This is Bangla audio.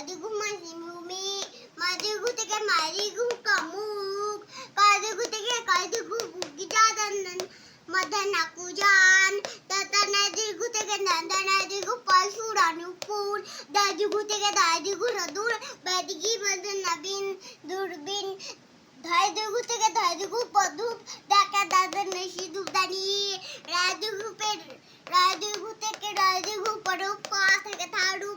মাদিগু মাসিমুমি মাদিগু থেকে মারিগু কামুক কাদিগু থেকে কাদিগু গিজাদানন মদনাকুজান তাতানাদিগু থেকে নন্দনাদিগু পশুরানুপুর দাদিগু থেকে দাদিগু রদুর বাদিগি মদন নবীন দূরবীন ধাইদিগু থেকে ধাইদিগু পদুপ দেখা দাদা নসি দুপদানি রাদিগু থেকে রাদিগু পরপ থেকে থাড়ু